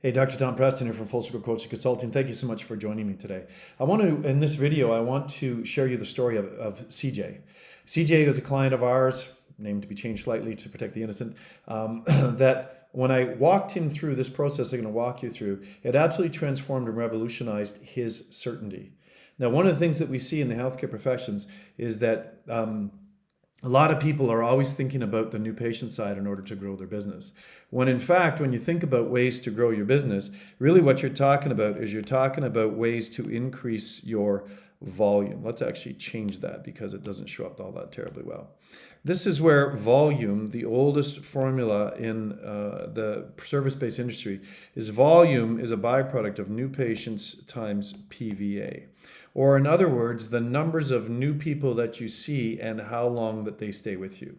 Hey, Dr. Tom Preston here from Full Circle Coaching Consulting. Thank you so much for joining me today. In this video, I want to share you the story of CJ. CJ is a client of ours, named to be changed slightly to protect the innocent, that when I walked him through this process I'm going to walk you through, it absolutely transformed and revolutionized his certainty. Now, one of the things that we see in the healthcare professions is that a lot of people are always thinking about the new patient side in order to grow their business. When in fact, when you think about ways to grow your business, really what you're talking about is you're talking about ways to increase your volume. Let's actually change that because it doesn't show up all that terribly well. This is where volume, the oldest formula in the service-based industry, is volume is a byproduct of new patients times PVA. Or in other words, the numbers of new people that you see and how long that they stay with you.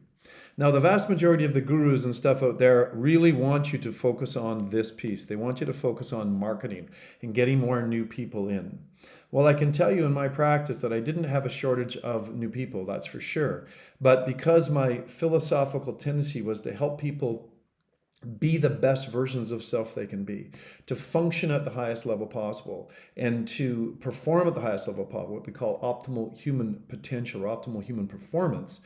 Now, the vast majority of the gurus and stuff out there really want you to focus on this piece. They want you to focus on marketing and getting more new people in. Well, I can tell you in my practice that I didn't have a shortage of new people, that's for sure. But because my philosophical tendency was to help people be the best versions of self they can be, to function at the highest level possible, and to perform at the highest level possible, what we call optimal human potential or optimal human performance.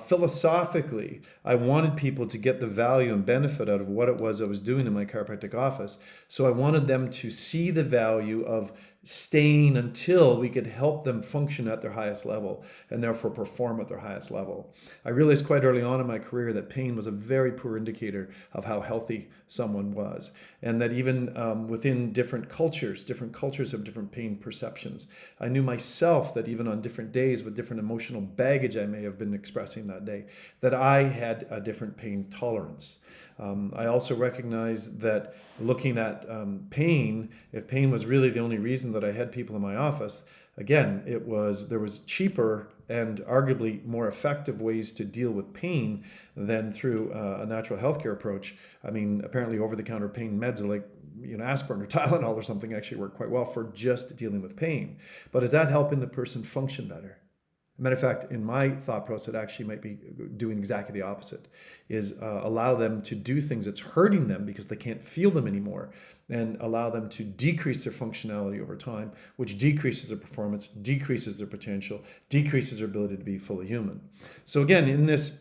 Philosophically, I wanted people to get the value and benefit out of what it was I was doing in my chiropractic office. So I wanted them to see the value of staying until we could help them function at their highest level and therefore perform at their highest level. I realized quite early on in my career that pain was a very poor indicator of how healthy someone was, and that even within different cultures have different pain perceptions. I knew myself that even on different days with different emotional baggage I may have been expressing that day, that I had a different pain tolerance. I also recognized that looking at pain, if pain was really the only reason that I had people in my office, again, there was cheaper and arguably more effective ways to deal with pain than through a natural healthcare approach. I mean, apparently over-the-counter pain meds like aspirin or Tylenol or something actually work quite well for just dealing with pain. But is that helping the person function better? Matter of fact, in my thought process, it actually might be doing exactly the opposite, is allow them to do things that's hurting them because they can't feel them anymore, and allow them to decrease their functionality over time, which decreases their performance, decreases their potential, decreases their ability to be fully human. So again, in this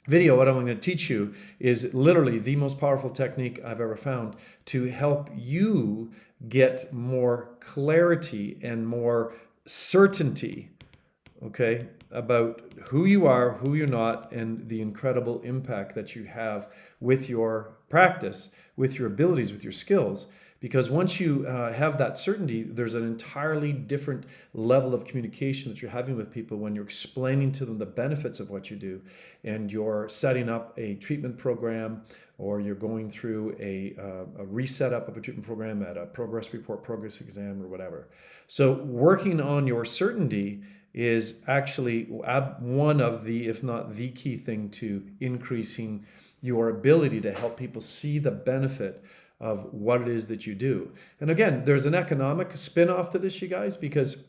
video, what I'm going to teach you is literally the most powerful technique I've ever found to help you get more clarity and more certainty, okay, about who you are, who you're not, and the incredible impact that you have with your practice, with your abilities, with your skills. Because once you have that certainty, there's an entirely different level of communication that you're having with people when you're explaining to them the benefits of what you do, and you're setting up a treatment program, or you're going through a reset up of a treatment program at a progress report, progress exam, or whatever. So working on your certainty is actually one of the, if not the key thing to increasing your ability to help people see the benefit of what it is that you do. And again, there's an economic spin-off to this, you guys, because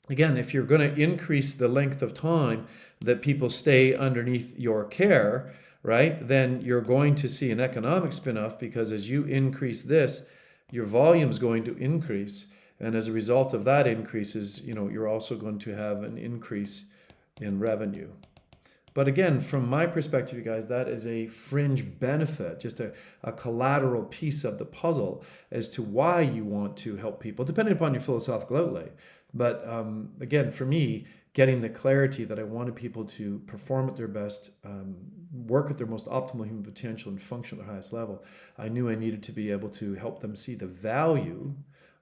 again, if you're going to increase the length of time that people stay underneath your care, right, then you're going to see an economic spin-off, because as you increase this, your volume is going to increase. And as a result of that increases, you're also going to have an increase in revenue. But again, from my perspective, you guys, that is a fringe benefit, just a collateral piece of the puzzle as to why you want to help people, depending upon your philosophical outlay. But again, for me, getting the clarity that I wanted people to perform at their best, work at their most optimal human potential, and function at the highest level, I knew I needed to be able to help them see the value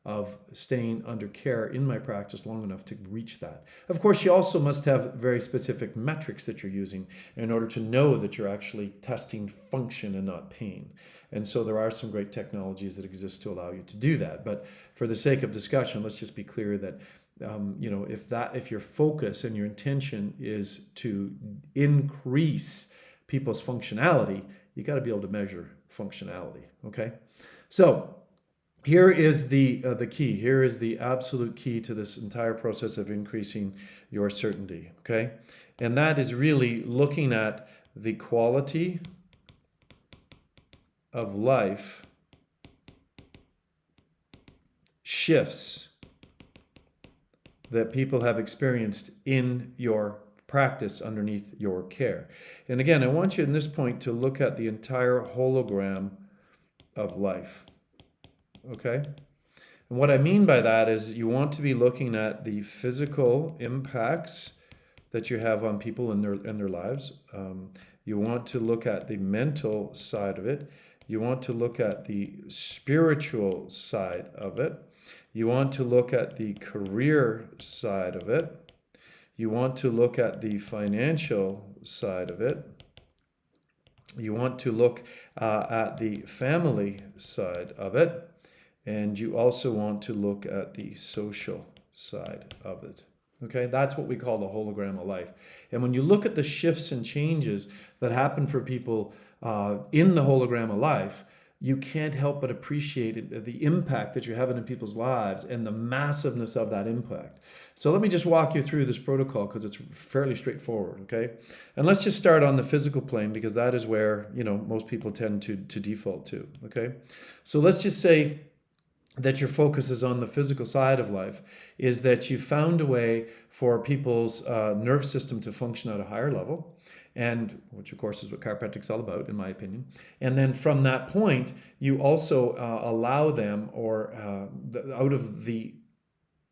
of staying under care in my practice long enough to reach that. Of course, you also must have very specific metrics that you're using in order to know that you're actually testing function and not pain. And so there are some great technologies that exist to allow you to do that. But for the sake of discussion, let's just be clear that if your focus and your intention is to increase people's functionality, you got to be able to measure functionality. Okay, so here is the key. Here is the absolute key to this entire process of increasing your certainty, okay? And that is really looking at the quality of life shifts that people have experienced in your practice underneath your care. And again, I want you in this point to look at the entire hologram of life. Okay? And what I mean by that is you want to be looking at the physical impacts that you have on people in their lives. You want to look at the mental side of it. You want to look at the spiritual side of it. You want to look at the career side of it. You want to look at the financial side of it. You want to look at the family side of it. And you also want to look at the social side of it. Okay, that's what we call the hologram of life. And when you look at the shifts and changes that happen for people in the hologram of life, you can't help but appreciate the impact that you're having in people's lives and the massiveness of that impact. So let me just walk you through this protocol because it's fairly straightforward, okay? And let's just start on the physical plane because that is where, most people tend to default to, okay? So let's just say that your focus is on the physical side of life, is that you found a way for people's nerve system to function at a higher level, and which of course is what chiropractic is all about, in my opinion. And then from that point, you also allow them, or out of the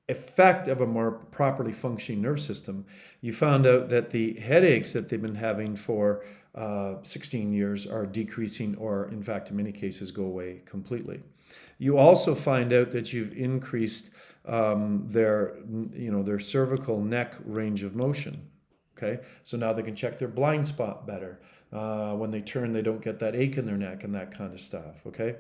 effect of a more properly functioning nerve system, you found out that the headaches that they've been having for 16 years are decreasing, or in fact, in many cases, go away completely. You also find out that you've increased their cervical neck range of motion. Okay, so now they can check their blind spot better. When they turn, they don't get that ache in their neck and that kind of stuff. Okay,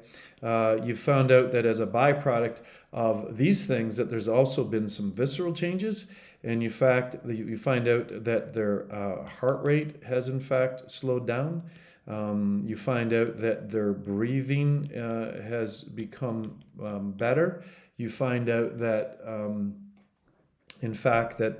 you found out that as a byproduct of these things, that there's also been some visceral changes, and you find out that their heart rate has in fact slowed down. You find out that their breathing has become better. You find out that, in fact, that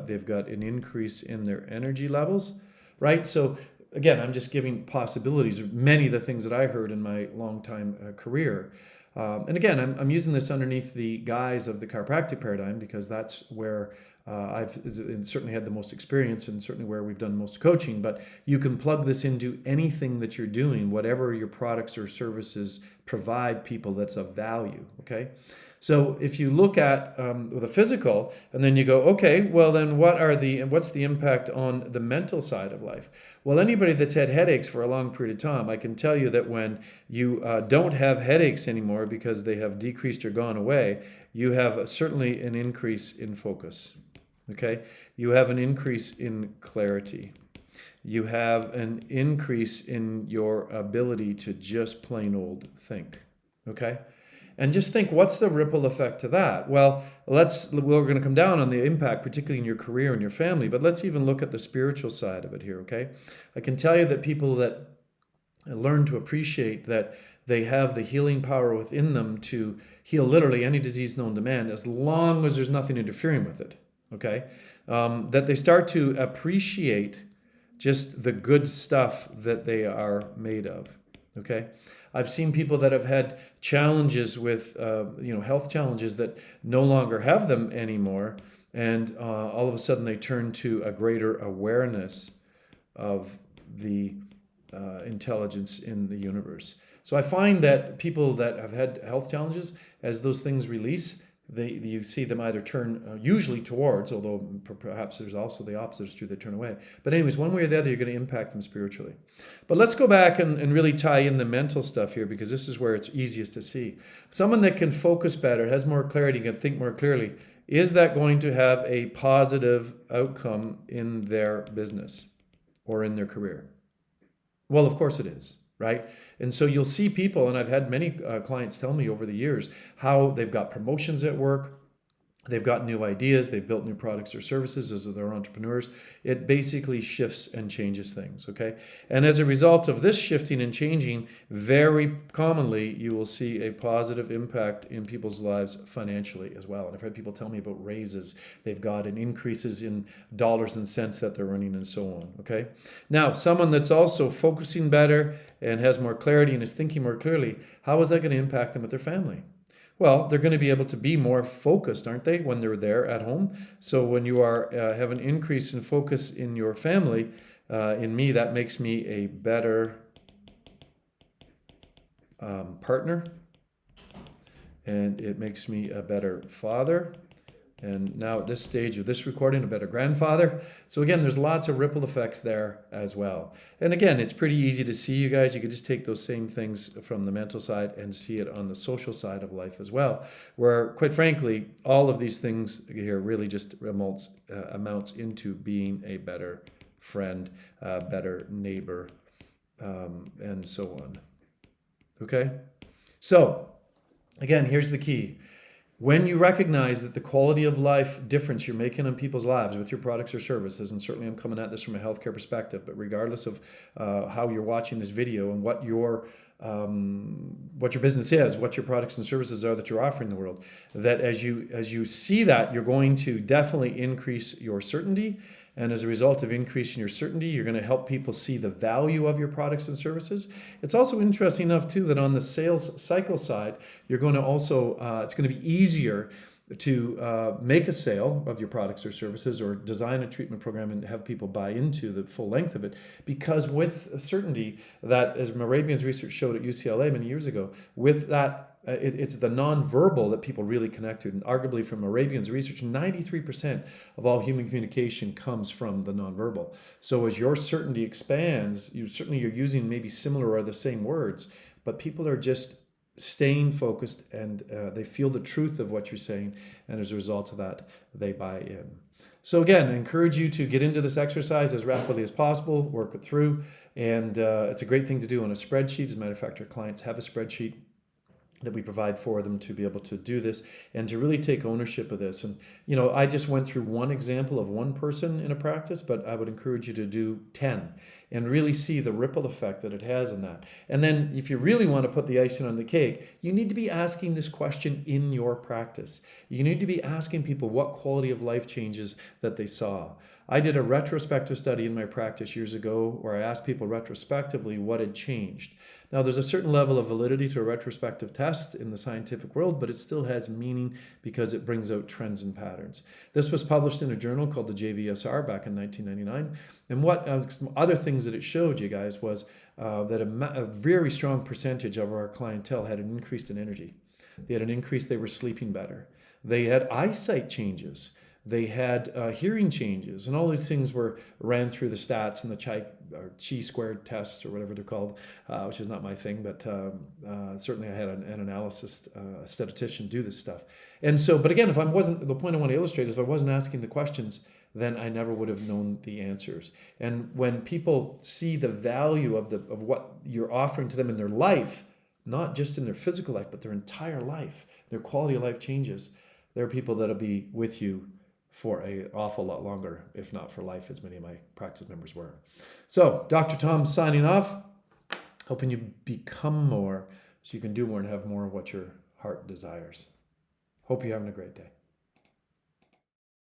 they've got an increase in their energy levels, right? So again, I'm just giving possibilities of many of the things that I heard in my long time career. And again, I'm using this underneath the guise of the chiropractic paradigm because that's where I've certainly had the most experience and certainly where we've done most coaching, but you can plug this into anything that you're doing, whatever your products or services provide people that's of value, okay? So if you look at the physical and then you go, okay, well then what's the impact on the mental side of life? Well, anybody that's had headaches for a long period of time, I can tell you that when you don't have headaches anymore because they have decreased or gone away, you have certainly an increase in focus. Okay, you have an increase in clarity. You have an increase in your ability to just plain old think. Okay, and just think, what's the ripple effect to that? Well, we're going to come down on the impact, particularly in your career and your family, but let's even look at the spiritual side of it here. Okay, I can tell you that people that learn to appreciate that they have the healing power within them to heal literally any disease known to man, as long as there's nothing interfering with it. Okay, that they start to appreciate just the good stuff that they are made of. Okay, I've seen people that have had challenges with, health challenges that no longer have them anymore, and all of a sudden they turn to a greater awareness of the intelligence in the universe. So I find that people that have had health challenges, as those things release, you see them either turn usually towards, although perhaps there's also the opposite is true, they turn away. But anyways, one way or the other, you're going to impact them spiritually. But let's go back and really tie in the mental stuff here, because this is where it's easiest to see. Someone that can focus better, has more clarity, can think more clearly, is that going to have a positive outcome in their business or in their career? Well, of course it is. Right? And so you'll see people, and I've had many clients tell me over the years how they've got promotions at work, they've got new ideas, they've built new products or services as they're entrepreneurs. It basically shifts and changes things, okay? And as a result of this shifting and changing, very commonly you will see a positive impact in people's lives financially as well. And I've had people tell me about raises they've got and increases in dollars and cents that they're earning and so on, okay? Now, someone that's also focusing better and has more clarity and is thinking more clearly, how is that going to impact them with their family? Well, they're going to be able to be more focused, aren't they, when they're there at home? So when you are have an increase in focus in your family, in me, that makes me a better partner, and it makes me a better father. And now at this stage of this recording, a better grandfather. So again, there's lots of ripple effects there as well. And again, it's pretty easy to see, you guys. You could just take those same things from the mental side and see it on the social side of life as well, where quite frankly, all of these things here really just amounts into being a better friend, better neighbor, and so on. Okay? So again, here's the key. When you recognize that the quality of life difference you're making in people's lives with your products or services, and certainly I'm coming at this from a healthcare perspective, but regardless of how you're watching this video and what your business is, what your products and services are that you're offering the world, that as you see that, you're going to definitely increase your certainty. And as a result of increasing your certainty, you're going to help people see the value of your products and services. It's also interesting enough, too, that on the sales cycle side, you're going to also, it's going to be easier to make a sale of your products or services, or design a treatment program and have people buy into the full length of it, because with certainty that, as Morabian's research showed at UCLA many years ago, with that, it's the nonverbal that people really connect to. And arguably, from Morabian's research, 93% of all human communication comes from the nonverbal. So as your certainty expands, you're using maybe similar or the same words, but people are just staying focused, and they feel the truth of what you're saying, and as a result of that, they buy in. So again, I encourage you to get into this exercise as rapidly as possible, work it through, and it's a great thing to do on a spreadsheet. As a matter of fact, our clients have a spreadsheet that we provide for them to be able to do this and to really take ownership of this. And, I just went through one example of one person in a practice, but I would encourage you to do 10 and really see the ripple effect that it has in that. And then if you really want to put the icing on the cake, you need to be asking this question in your practice. You need to be asking people what quality of life changes that they saw. I did a retrospective study in my practice years ago where I asked people retrospectively what had changed. Now, there's a certain level of validity to a retrospective test in the scientific world, but it still has meaning because it brings out trends and patterns. This was published in a journal called the JVSR back in 1999. And what some other things that it showed you guys was that a very strong percentage of our clientele had an increase in energy. They had an increase, they were sleeping better. They had eyesight changes. They had hearing changes, and all these things ran through the stats and the chi-squared tests, or whatever they're called, which is not my thing, but certainly I had an analysis, a statistician do this stuff. And so, but again, the point I want to illustrate is if I wasn't asking the questions, then I never would have known the answers. And when people see the value of what you're offering to them in their life, not just in their physical life, but their entire life, their quality of life changes, there are people that'll be with you for an awful lot longer, if not for life, as many of my practice members were. So, Dr. Tom signing off, hoping you become more so you can do more and have more of what your heart desires. Hope you're having a great day.